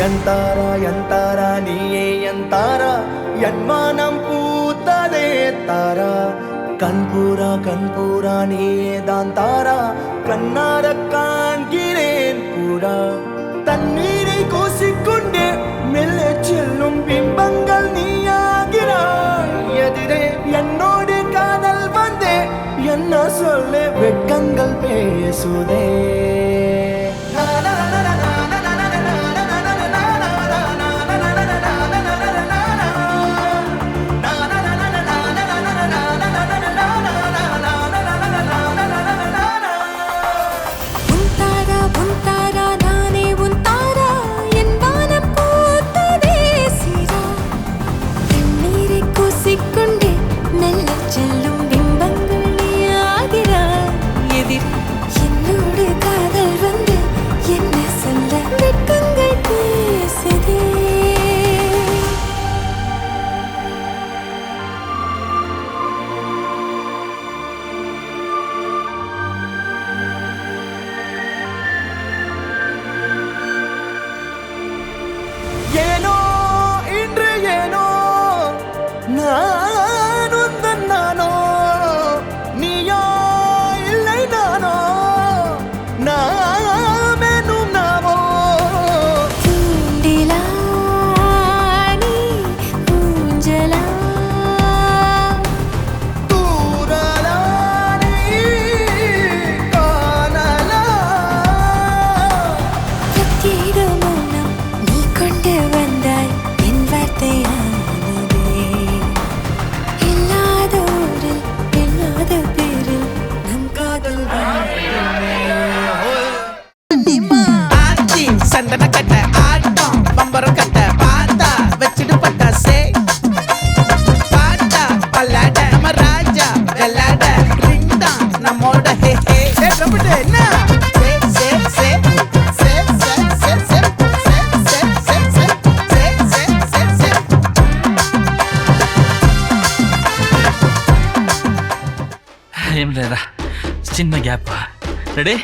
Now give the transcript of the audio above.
ఎంతారా నీయే ఎంతారా ఎన్మానం పూతదే తారా கண்பூரா நீயே தான் தாரா கண்ணார காண்கிறேன் பூரா தண்ணீரை கூசிக்கொண்டே மெல்ல செல்லும் பிம்பங்கள் நீயாகிறாய் எதிரே என்னோடு காதல் வந்தே என்ன சொல்ல வெட்கங்கள் பேசுதே ஏனோ இன்று ஏனோ நானுந்தன் நானோ நீயோ இல்லை நானோ நாமெனும் நாமோ தூண்டிலா நீ ஊஞ்சலா தூரலா நீ காணலா பிரத்யேக மௌனம் நீ கொண்டு வந்தாய் என் வார்த்தையானதே இல்லாத ஊரில் இல்லாத பேரில் நம் காதல் ஆச்சி சந்தன கட்ட ஆட்டம் பம்பரம் கட்ட பார்த்தா வச்சிடு பட்டாசே பாட்டா பல்லாட நம்ம ராஜா வெள்ளாட ரிங் தான் நம்மோட ஹே ஹே ரபிட்டு என்ன சே சே சே சே சே சே சே சே சே சே சே சே சே சே ఏం లేదా చిన్న గ్యాప్ రెడీ